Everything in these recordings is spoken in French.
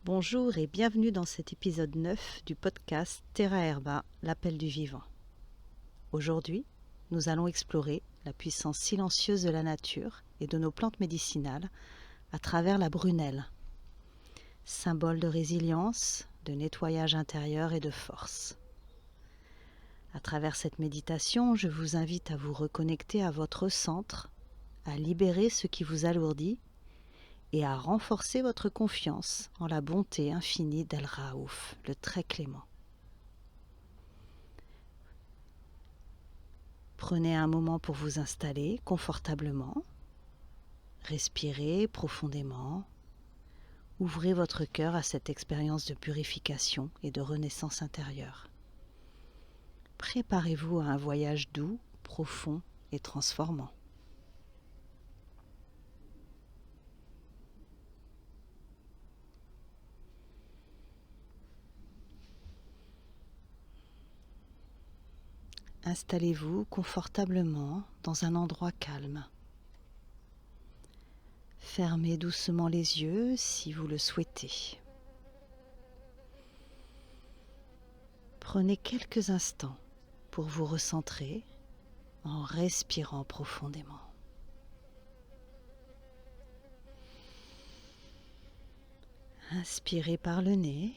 Bonjour et bienvenue dans cet épisode 9 du podcast Terra Herba, l'appel du vivant. Aujourd'hui, nous allons explorer la puissance silencieuse de la nature et de nos plantes médicinales à travers la brunelle, symbole de résilience, de nettoyage intérieur et de force. À travers cette méditation, je vous invite à vous reconnecter à votre centre, à libérer ce qui vous alourdit et à renforcer votre confiance en la bonté infinie d'El Raouf, le très clément. Prenez un moment pour vous installer confortablement, respirez profondément, ouvrez votre cœur à cette expérience de purification et de renaissance intérieure. Préparez-vous à un voyage doux, profond et transformant. Installez-vous confortablement dans un endroit calme. Fermez doucement les yeux si vous le souhaitez. Prenez quelques instants pour vous recentrer en respirant profondément. Inspirez par le nez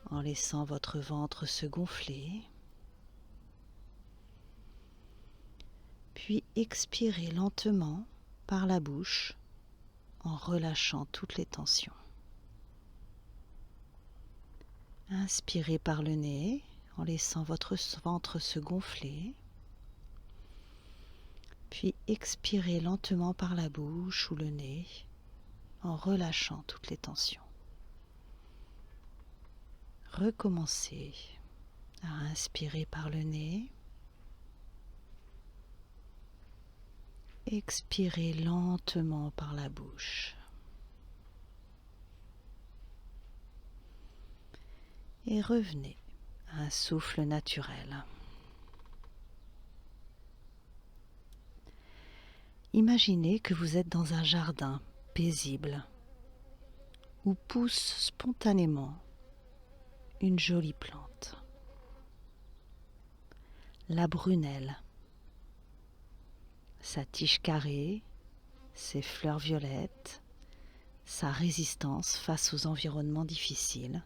en laissant votre ventre se gonfler. Puis expirez lentement par la bouche en relâchant toutes les tensions. Inspirez par le nez en laissant votre ventre se gonfler. Puis expirez lentement par la bouche ou le nez en relâchant toutes les tensions. Recommencez à inspirer par le nez. Expirez lentement par la bouche. Et revenez à un souffle naturel. Imaginez que vous êtes dans un jardin paisible où pousse spontanément une jolie plante. La brunelle. Sa tige carrée, ses fleurs violettes, sa résistance face aux environnements difficiles.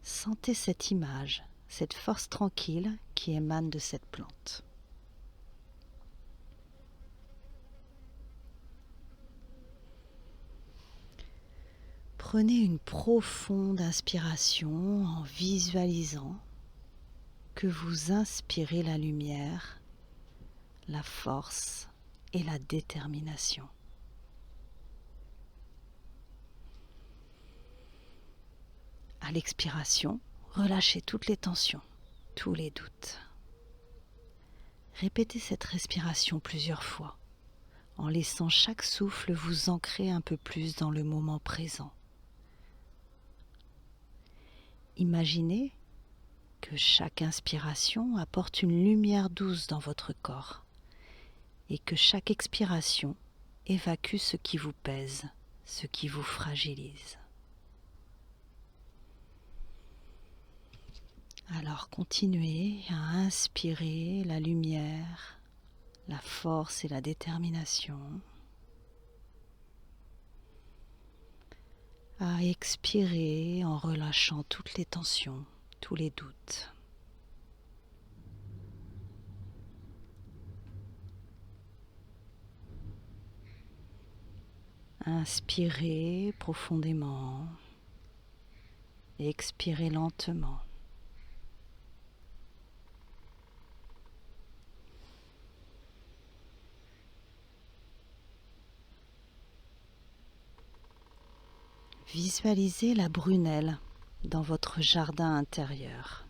Sentez cette image, cette force tranquille qui émane de cette plante. Prenez une profonde inspiration en visualisant que vous inspirez la lumière, la force et la détermination. À l'expiration, relâchez toutes les tensions, tous les doutes. Répétez cette respiration plusieurs fois, en laissant chaque souffle vous ancrer un peu plus dans le moment présent. Imaginez que chaque inspiration apporte une lumière douce dans votre corps et que chaque expiration évacue ce qui vous pèse, ce qui vous fragilise. Alors continuez à inspirer la lumière, la force et la détermination. À expirer en relâchant toutes les tensions, tous les doutes. Inspirez profondément et expirez lentement. Visualisez la brunelle dans votre jardin intérieur.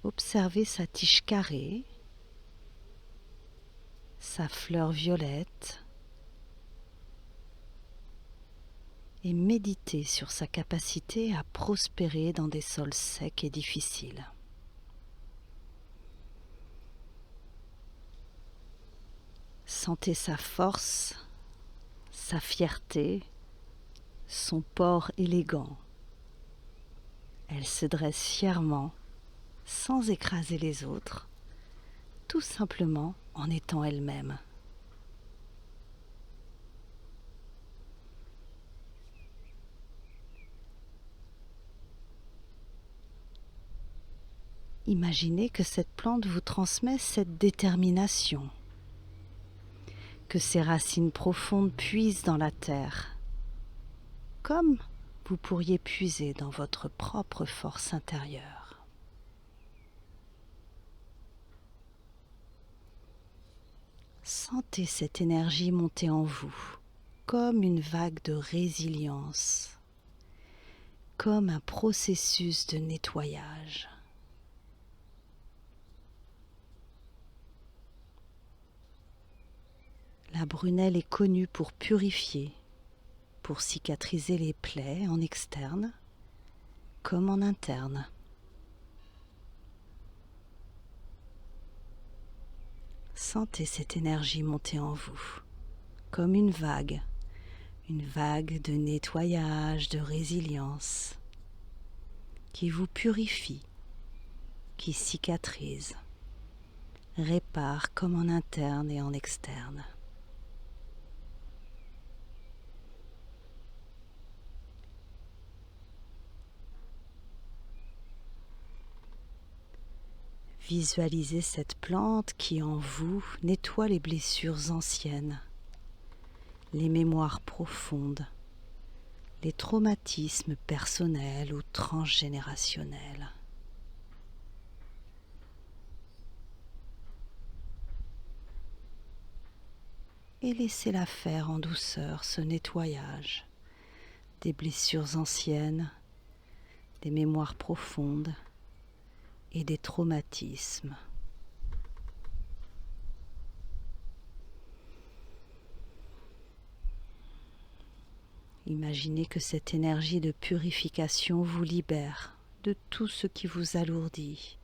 Observez sa tige carrée, sa fleur violette et méditez sur sa capacité à prospérer dans des sols secs et difficiles. Sentez sa force, sa fierté son port élégant. Elle se dresse fièrement, sans écraser les autres, tout simplement en étant elle-même. Imaginez que cette plante vous transmet cette détermination, que ses racines profondes puisent dans la terre, comme vous pourriez puiser dans votre propre force intérieure. Sentez cette énergie monter en vous, comme une vague de résilience, comme un processus de nettoyage. La brunelle est connue pour purifier, pour cicatriser les plaies en externe comme en interne. Sentez cette énergie monter en vous, comme une vague de nettoyage, de résilience, qui vous purifie, qui cicatrise, répare comme en interne et en externe. Visualisez cette plante qui en vous nettoie les blessures anciennes, les mémoires profondes, les traumatismes personnels ou transgénérationnels. Et laissez-la faire en douceur ce nettoyage des blessures anciennes, des mémoires profondes et des traumatismes. Imaginez que cette énergie de purification vous libère de tout ce qui vous alourdit.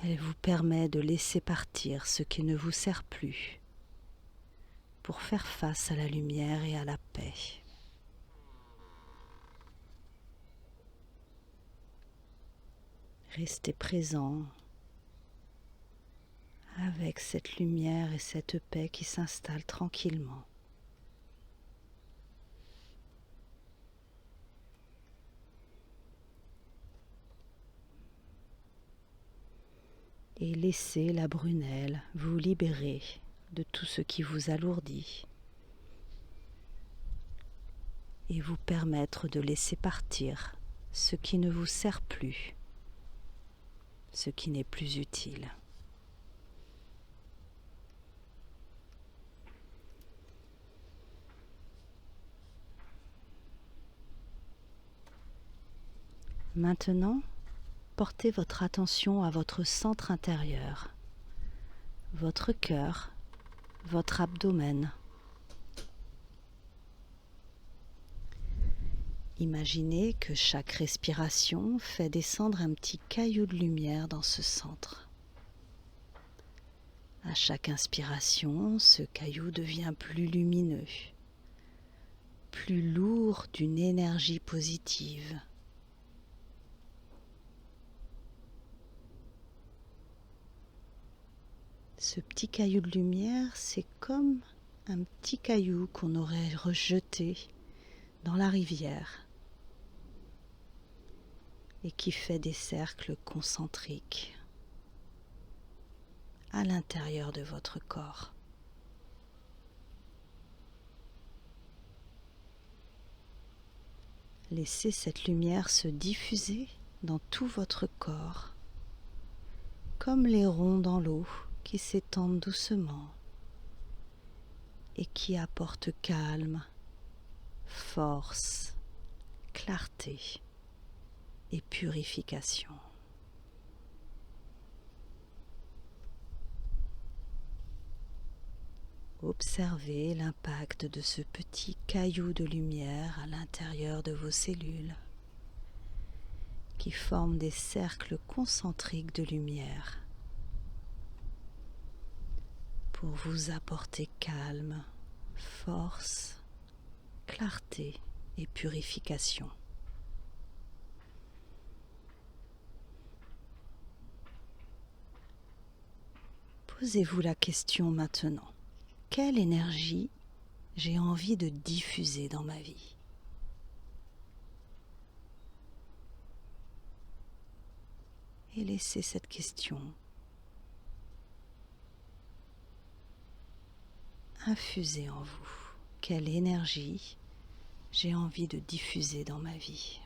Elle vous permet de laisser partir ce qui ne vous sert plus pour faire face à la lumière et à la paix. Restez présent avec cette lumière et cette paix qui s'installe tranquillement. Et laissez la brunelle vous libérer de tout ce qui vous alourdit et vous permettre de laisser partir ce qui ne vous sert plus, ce qui n'est plus utile. Maintenant, portez votre attention à votre centre intérieur, votre cœur, votre abdomen. Imaginez que chaque respiration fait descendre un petit caillou de lumière dans ce centre. À chaque inspiration, ce caillou devient plus lumineux, plus lourd d'une énergie positive. Ce petit caillou de lumière, c'est comme un petit caillou qu'on aurait rejeté dans la rivière et qui fait des cercles concentriques à l'intérieur de votre corps. Laissez cette lumière se diffuser dans tout votre corps, comme les ronds dans l'eau qui s'étendent doucement et qui apportent calme, force, clarté et purification. Observez l'impact de ce petit caillou de lumière à l'intérieur de vos cellules qui forment des cercles concentriques de lumière pour vous apporter calme, force, clarté et purification. Posez-vous la question maintenant. Quelle énergie j'ai envie de diffuser dans ma vie ? Et laissez cette question infuser en vous. Quelle énergie j'ai envie de diffuser dans ma vie ?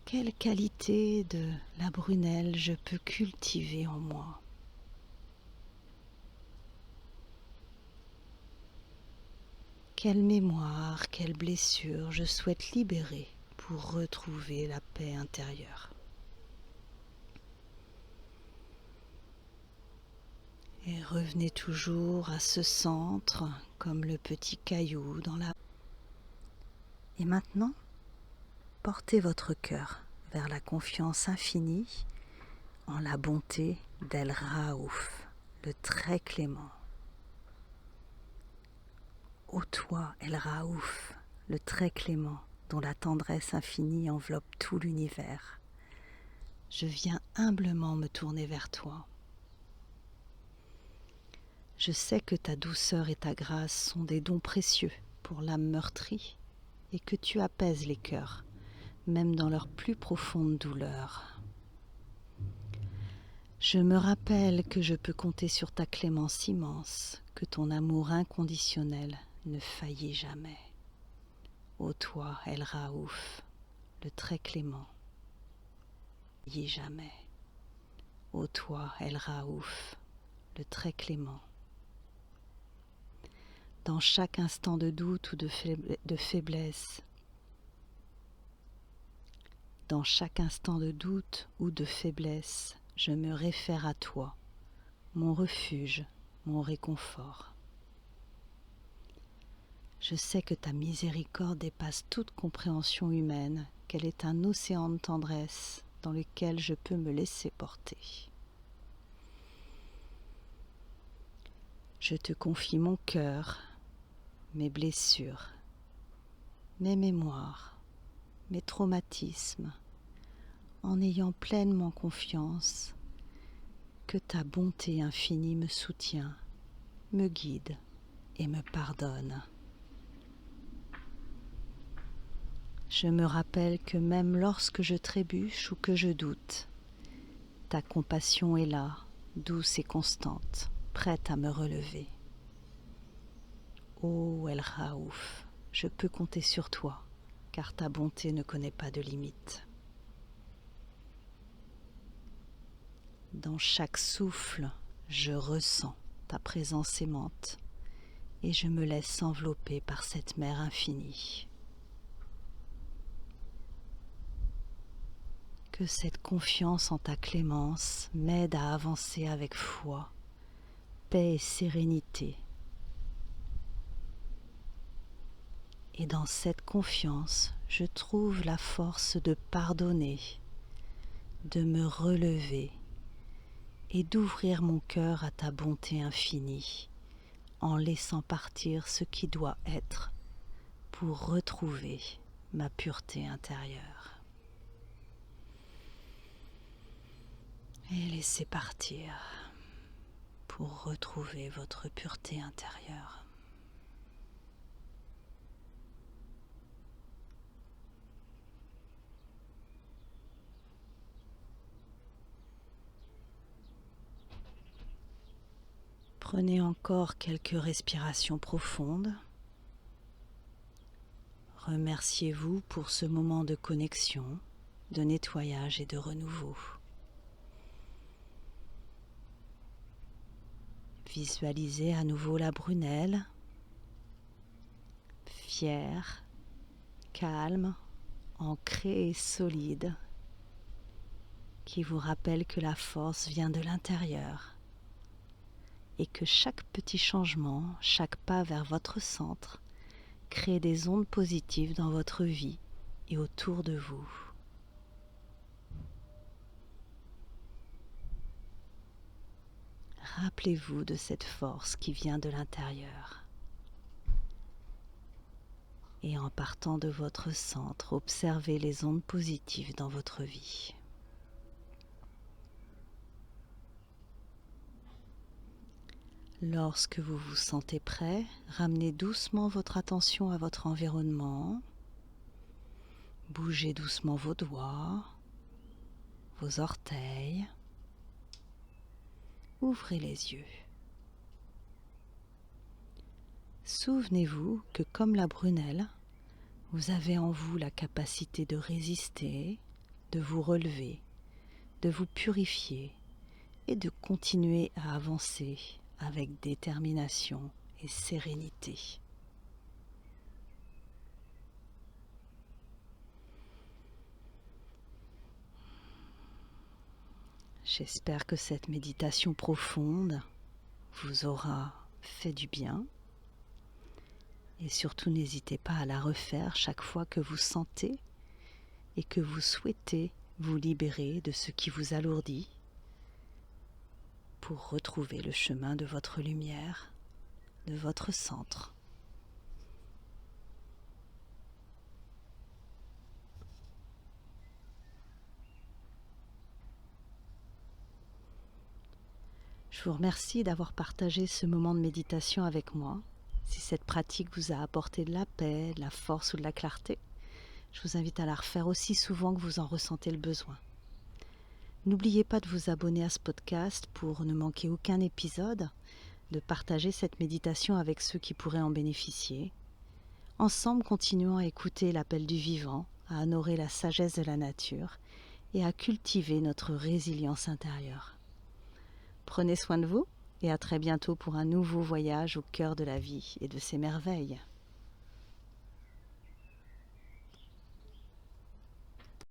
Quelle qualité de la Brunelle je peux cultiver en moi ? Quelle mémoire, quelle blessure je souhaite libérer pour retrouver la paix intérieure ? Et revenez toujours à ce centre comme le petit caillou dans la... Et maintenant, portez votre cœur vers la confiance infinie en la bonté d'El Raouf, le très clément. Ô toi, El Raouf, le très clément, dont la tendresse infinie enveloppe tout l'univers, je viens humblement me tourner vers toi. Je sais que ta douceur et ta grâce sont des dons précieux pour l'âme meurtrie et que tu apaises les cœurs, même dans leur plus profonde douleur. Je me rappelle que je peux compter sur ta clémence immense, que ton amour inconditionnel ne faillit jamais. Ô toi, El Raouf, le très clément, ne faillit jamais. Ô toi, El Raouf, le très clément. Dans chaque instant de doute ou de faiblesse, dans chaque instant de doute ou de faiblesse, je me réfère à toi, mon refuge, mon réconfort. Je sais que ta miséricorde dépasse toute compréhension humaine, qu'elle est un océan de tendresse dans lequel je peux me laisser porter. Je te confie mon cœur, mes blessures, mes mémoires, mes traumatismes, en ayant pleinement confiance que ta bonté infinie me soutient, me guide et me pardonne. Je me rappelle que même lorsque je trébuche ou que je doute, ta compassion est là, douce et constante, prête à me relever. Ô El Raouf, je peux compter sur toi, car ta bonté ne connaît pas de limite. Dans chaque souffle, je ressens ta présence aimante et je me laisse envelopper par cette mer infinie. Que cette confiance en ta clémence m'aide à avancer avec foi, paix et sérénité. Et dans cette confiance, je trouve la force de pardonner, de me relever et d'ouvrir mon cœur à ta bonté infinie, en laissant partir ce qui doit être pour retrouver ma pureté intérieure. Et laissez partir pour retrouver votre pureté intérieure. Prenez encore quelques respirations profondes. Remerciez-vous pour ce moment de connexion, de nettoyage et de renouveau. Visualisez à nouveau la Brunelle, fière, calme, ancrée et solide, qui vous rappelle que la force vient de l'intérieur et que chaque petit changement, chaque pas vers votre centre, crée des ondes positives dans votre vie et autour de vous. Rappelez-vous de cette force qui vient de l'intérieur. Et en partant de votre centre, observez les ondes positives dans votre vie. Lorsque vous vous sentez prêt, ramenez doucement votre attention à votre environnement. Bougez doucement vos doigts, vos orteils. Ouvrez les yeux. Souvenez-vous que comme la prunelle, vous avez en vous la capacité de résister, de vous relever, de vous purifier et de continuer à avancer avec détermination et sérénité. J'espère que cette méditation profonde vous aura fait du bien. Et surtout, n'hésitez pas à la refaire chaque fois que vous sentez et que vous souhaitez vous libérer de ce qui vous alourdit pour retrouver le chemin de votre lumière, de votre centre. Je vous remercie d'avoir partagé ce moment de méditation avec moi. Si cette pratique vous a apporté de la paix, de la force ou de la clarté, je vous invite à la refaire aussi souvent que vous en ressentez le besoin. N'oubliez pas de vous abonner à ce podcast pour ne manquer aucun épisode, de partager cette méditation avec ceux qui pourraient en bénéficier. Ensemble, continuons à écouter l'appel du vivant, à honorer la sagesse de la nature et à cultiver notre résilience intérieure. Prenez soin de vous et à très bientôt pour un nouveau voyage au cœur de la vie et de ses merveilles.